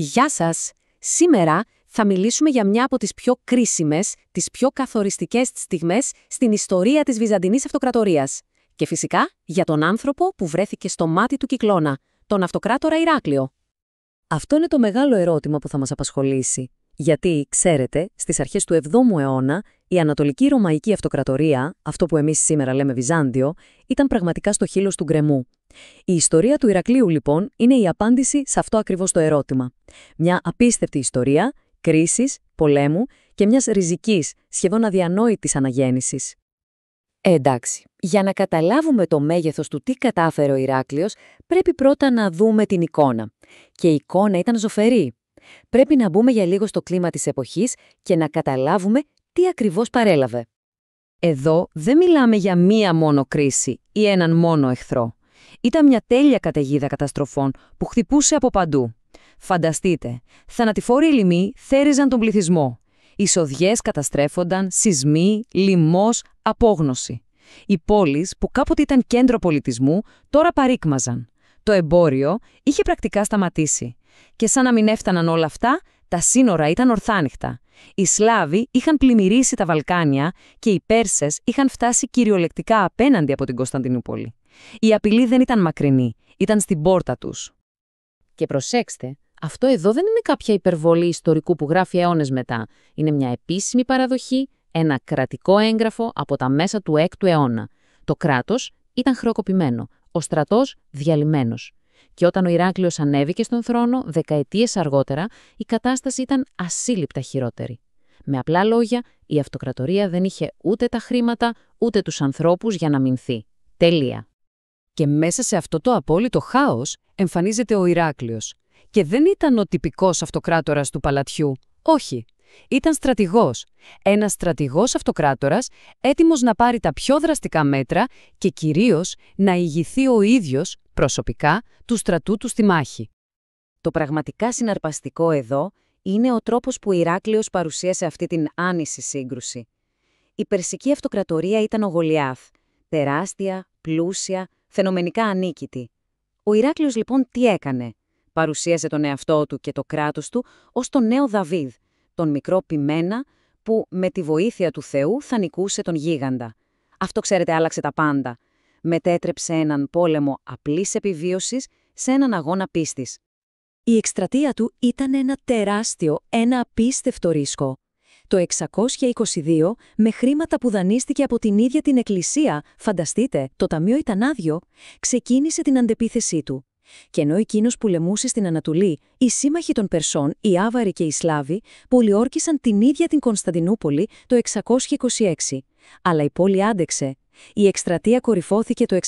Γεια σας! Σήμερα θα μιλήσουμε για μια από τις πιο κρίσιμες, τις πιο καθοριστικές στιγμές στην ιστορία της Βυζαντινής Αυτοκρατορίας. Και φυσικά για τον άνθρωπο που βρέθηκε στο μάτι του κυκλώνα, τον αυτοκράτορα Ηράκλειο. Αυτό είναι το μεγάλο ερώτημα που θα μας απασχολήσει. Γιατί, ξέρετε, στις αρχές του 7ου αιώνα, η Ανατολική Ρωμαϊκή Αυτοκρατορία, αυτό που εμείς σήμερα λέμε Βυζάντιο, ήταν πραγματικά στο χείλος του γκρεμού. Η ιστορία του Ηρακλείου, λοιπόν, είναι η απάντηση σε αυτό ακριβώς το ερώτημα. Μια απίστευτη ιστορία, κρίσης, πολέμου και μιας ριζικής, σχεδόν αδιανόητης αναγέννησης. Εντάξει, για να καταλάβουμε το μέγεθος του τι κατάφερε ο Ηράκλειος, πρέπει πρώτα να δούμε την εικόνα. Και η εικόνα ήταν ζωφερή. Πρέπει να μπούμε για λίγο στο κλίμα της εποχής και να καταλάβουμε τι ακριβώς παρέλαβε. Εδώ δεν μιλάμε για μία μόνο κρίση ή έναν μόνο εχθρό. Ήταν μια τέλεια καταιγίδα καταστροφών που χτυπούσε από παντού. Φανταστείτε, θανατηφόροι λοιμοί θέριζαν τον πληθυσμό. Εισοδιές καταστρέφονταν, σεισμοί, λοιμός, απόγνωση. Οι πόλεις που κάποτε ήταν κέντρο πολιτισμού τώρα παρήκμαζαν. Το εμπόριο είχε πρακτικά σταματήσει. Και σαν να μην έφταναν όλα αυτά, τα σύνορα ήταν ορθάνυχτα. Οι Σλάβοι είχαν πλημμυρίσει τα Βαλκάνια και οι Πέρσες είχαν φτάσει κυριολεκτικά απέναντι από την Κωνσταντινούπολη. Η απειλή δεν ήταν μακρινή, ήταν στην πόρτα τους. Και προσέξτε, αυτό εδώ δεν είναι κάποια υπερβολή ιστορικού που γράφει αιώνες μετά. Είναι μια επίσημη παραδοχή, ένα κρατικό έγγραφο από τα μέσα του 6ου αιώνα. Το κράτος ήταν χρεοκοπημένο, ο στρατός διαλυμένος. Και όταν ο Ηράκλειος ανέβηκε στον θρόνο, δεκαετίες αργότερα, η κατάσταση ήταν ασύλληπτα χειρότερη. Με απλά λόγια, η αυτοκρατορία δεν είχε ούτε τα χρήματα, ούτε τους ανθρώπους για να μηνθεί. Τελεία. Και μέσα σε αυτό το απόλυτο χάος εμφανίζεται ο Ηράκλειος. Και δεν ήταν ο τυπικός αυτοκράτορας του παλατιού. Όχι. Ήταν στρατηγός. Ένας στρατηγός αυτοκράτορας, έτοιμος να πάρει τα πιο δραστικά μέτρα και κυρίως να ηγηθεί ο ίδιος, προσωπικά, του στρατού του στη μάχη. Το πραγματικά συναρπαστικό εδώ είναι ο τρόπος που ο Ηράκλειος παρουσίασε αυτή την άνηση σύγκρουση. Η Περσική Αυτοκρατορία ήταν ο Γολιάθ, τεράστια, πλούσια, φαινομενικά ανίκητη. Ο Ηράκλειος λοιπόν τι έκανε? Παρουσίασε τον εαυτό του και το κράτος του ως τον νέο Δαβίδ, τον μικρό ποιμένα που με τη βοήθεια του Θεού θα νικούσε τον γίγαντα. Αυτό, ξέρετε, άλλαξε τα πάντα. Μετέτρεψε έναν πόλεμο απλής επιβίωσης σε έναν αγώνα πίστης. Η εκστρατεία του ήταν ένα τεράστιο, ένα απίστευτο ρίσκο. Το 622, με χρήματα που δανείστηκε από την ίδια την Εκκλησία, φανταστείτε, το ταμείο ήταν άδειο, ξεκίνησε την αντεπίθεσή του. Και ενώ εκείνος πολεμούσε στην Ανατολή, οι σύμμαχοι των Περσών, οι Άβαροι και οι Σλάβοι, πολιόρκησαν την ίδια την Κωνσταντινούπολη το 626. Αλλά η πόλη άντεξε. Η εκστρατεία κορυφώθηκε το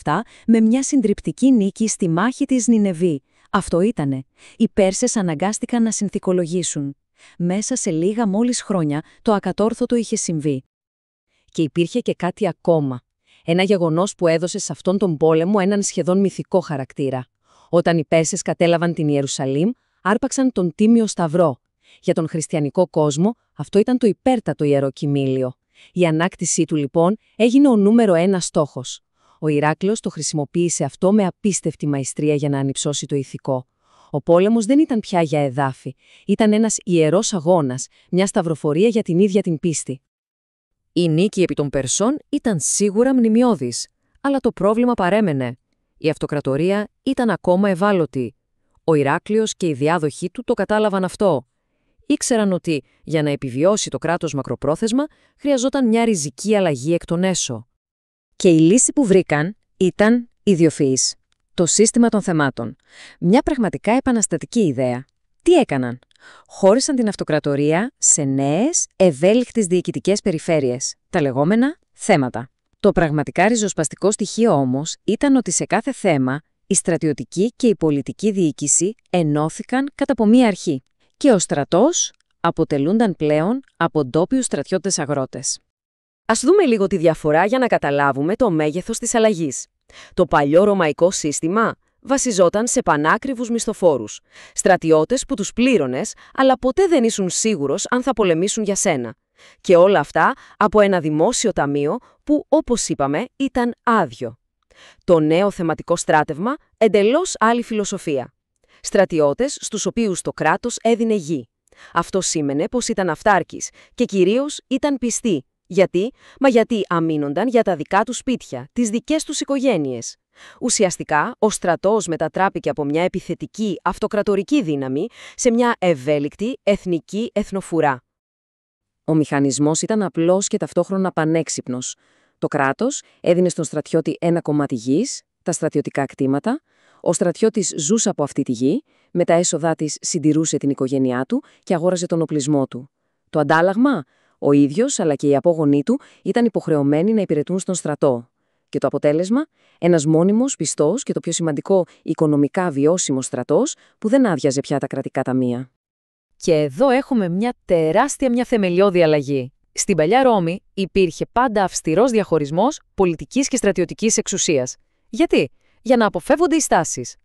627 με μια συντριπτική νίκη στη μάχη της Νινεβή. Αυτό ήτανε. Οι Πέρσες αναγκάστηκαν να συνθηκολογήσουν. Μέσα σε λίγα μόλις χρόνια το ακατόρθωτο είχε συμβεί. Και υπήρχε και κάτι ακόμα. Ένα γεγονός που έδωσε σε αυτόν τον πόλεμο έναν σχεδόν μυθικό χαρακτήρα. Όταν οι Πέρσες κατέλαβαν την Ιερουσαλήμ, άρπαξαν τον Τίμιο Σταυρό. Για τον χριστιανικό κόσμο, αυτό ήταν το υπέρτατο Ιερό Κοιμήλιο. Η ανάκτησή του, λοιπόν, έγινε ο νούμερο 1 στόχος. Ο Ηράκλειος το χρησιμοποίησε αυτό με απίστευτη μαϊστρία για να ανυψώσει το ηθικό. Ο πόλεμος δεν ήταν πια για εδάφη. Ήταν ένας ιερός αγώνας, μια σταυροφορία για την ίδια την πίστη. Η νίκη επί των Περσών ήταν σίγουρα μνημιώδης, αλλά το πρόβλημα παρέμενε. Η αυτοκρατορία ήταν ακόμα ευάλωτη. Ο Ηράκλειος και οι διάδοχοί του το κατάλαβαν αυτό. Ήξεραν ότι, για να επιβιώσει το κράτος μακροπρόθεσμα, χρειαζόταν μια ριζική αλλαγή εκ των έσω. Και η λύση που βρήκαν ήταν ιδιοφυής. Το σύστημα των θεμάτων. Μια πραγματικά επαναστατική ιδέα. Τι έκαναν? Χώρισαν την αυτοκρατορία σε νέες, ευέλικτες διοικητικές περιφέρειες, τα λεγόμενα θέματα. Το πραγματικά ριζοσπαστικό στοιχείο όμως ήταν ότι σε κάθε θέμα η στρατιωτική και η πολιτική διοίκηση ενώθηκαν κατά από μία αρχή και ο στρατός αποτελούνταν πλέον από ντόπιους στρατιώτες αγρότες. Ας δούμε λίγο τη διαφορά για να καταλάβουμε το μέγεθος της αλλαγής. Το παλιό ρωμαϊκό σύστημα βασιζόταν σε πανάκριβους μισθοφόρους, στρατιώτες που τους πλήρωνες, αλλά ποτέ δεν ήσουν σίγουρος αν θα πολεμήσουν για σένα. Και όλα αυτά από ένα δημόσιο ταμείο που, όπως είπαμε, ήταν άδειο. Το νέο θεματικό στράτευμα, εντελώς άλλη φιλοσοφία. στρατιώτες στους οποίους το κράτος έδινε γη. Αυτό σήμαινε πως ήταν αυτάρκης και κυρίως ήταν πιστοί. Γιατί? Γιατί αμήνονταν για τα δικά τους σπίτια, τις δικές τους οικογένειες. Ουσιαστικά, ο στρατός μετατράπηκε από μια επιθετική αυτοκρατορική δύναμη σε μια ευέλικτη εθνική εθνοφουρά. Ο μηχανισμός ήταν απλός και ταυτόχρονα πανέξυπνος. Το κράτος έδινε στον στρατιώτη ένα κομμάτι γης, τα στρατιωτικά κτήματα, ο στρατιώτης ζούσε από αυτή τη γη, με τα έσοδά της συντηρούσε την οικογένειά του και αγόραζε τον οπλισμό του. Το αντάλλαγμα, ο ίδιος αλλά και οι απόγονοί του ήταν υποχρεωμένοι να υπηρετούν στον στρατό. Και το αποτέλεσμα, ένας μόνιμος, πιστός και το πιο σημαντικό, οικονομικά βιώσιμος στρατός που δεν άδειαζε πια τα κρατικά ταμεία. Και εδώ έχουμε μια θεμελιώδη αλλαγή. Στην παλιά Ρώμη υπήρχε πάντα αυστηρός διαχωρισμός πολιτικής και στρατιωτικής εξουσίας. Γιατί? Για να αποφεύγονται οι στάσεις.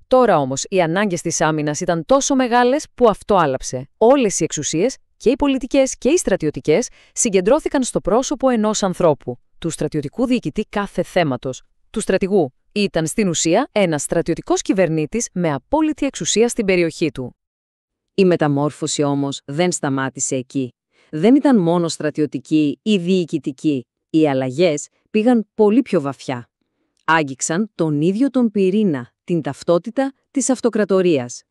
Τώρα όμως οι ανάγκες της άμυνας ήταν τόσο μεγάλες που αυτό άλλαψε. Όλες οι εξουσίες, και οι πολιτικές και οι στρατιωτικές, συγκεντρώθηκαν στο πρόσωπο ενός ανθρώπου, του στρατιωτικού διοικητή κάθε θέματος, του στρατηγού. Ήταν στην ουσία ένας στρατιωτικός κυβερνήτης με απόλυτη εξουσία στην περιοχή του. Η μεταμόρφωση όμως δεν σταμάτησε εκεί. Δεν ήταν μόνο στρατιωτική ή διοικητική. Οι αλλαγές πήγαν πολύ πιο βαθιά. Άγγιξαν τον ίδιο τον πυρήνα, την ταυτότητα της αυτοκρατορίας.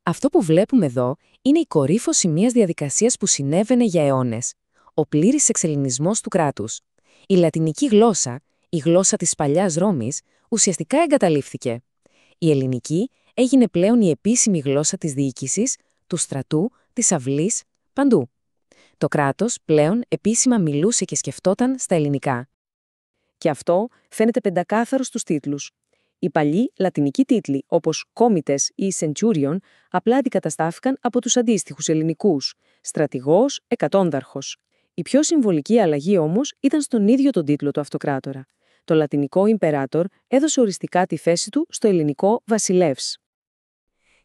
Αυτό που βλέπουμε εδώ είναι η κορύφωση μιας διαδικασίας που συνέβαινε για αιώνες. Ο πλήρης εξελληνισμός του κράτους. Η λατινική γλώσσα, η γλώσσα της παλιάς Ρώμης, ουσιαστικά εγκαταλείφθηκε. Η ελληνική έγινε πλέον η επίσημη γλώσσα της διοίκησης, του στρατού, της αυλής, παντού. Το κράτος πλέον επίσημα μιλούσε και σκεφτόταν στα ελληνικά. Και αυτό φαίνεται πεντακάθαρο στους τίτλους. Οι παλιοί λατινικοί τίτλοι, όπως κόμιτες ή centurion, απλά αντικαταστάθηκαν από τους αντίστοιχους ελληνικούς, στρατηγός, εκατόνδαρχος. Η πιο συμβολική αλλαγή όμως ήταν στον ίδιο τον τίτλο του αυτοκράτορα. Το λατινικό imperator έδωσε οριστικά τη θέση του στο ελληνικό βασιλεύς.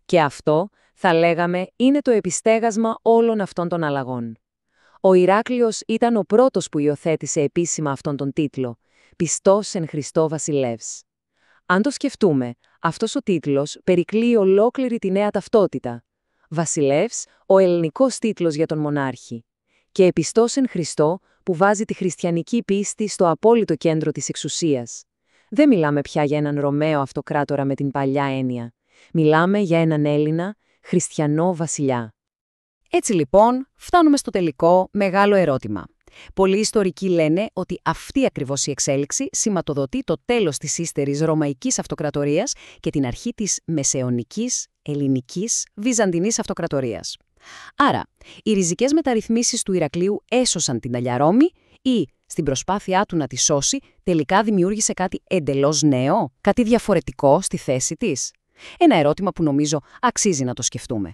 Και αυτό, θα λέγαμε, είναι το επιστέγασμα όλων αυτών των αλλαγών. Ο Ηράκλειος ήταν ο πρώτος που υιοθέτησε επίσημα αυτόν τον τίτλο, πιστός εν Χριστώ βασιλεύς. Αν το σκεφτούμε, αυτός ο τίτλος περικλείει ολόκληρη τη νέα ταυτότητα. Βασιλεύς, ο ελληνικός τίτλος για τον μονάρχη. Και επιστός εν Χριστώ, που βάζει τη χριστιανική πίστη στο απόλυτο κέντρο της εξουσίας. Δεν μιλάμε πια για έναν Ρωμαίο αυτοκράτορα με την παλιά έννοια. Μιλάμε για έναν Έλληνα, χριστιανό βασιλιά. Έτσι λοιπόν, φτάνουμε στο τελικό μεγάλο ερώτημα. Πολλοί ιστορικοί λένε ότι αυτή ακριβώς η εξέλιξη σηματοδοτεί το τέλος της ύστερης Ρωμαϊκής Αυτοκρατορίας και την αρχή της Μεσαιωνικής, Ελληνικής, Βυζαντινής Αυτοκρατορίας. Άρα, οι ριζικές μεταρρυθμίσεις του Ηρακλείου έσωσαν την παλιά Ρώμη ή, στην προσπάθειά του να τη σώσει, τελικά δημιούργησε κάτι εντελώς νέο, κάτι διαφορετικό στη θέση της? Ένα ερώτημα που νομίζω αξίζει να το σκεφτούμε.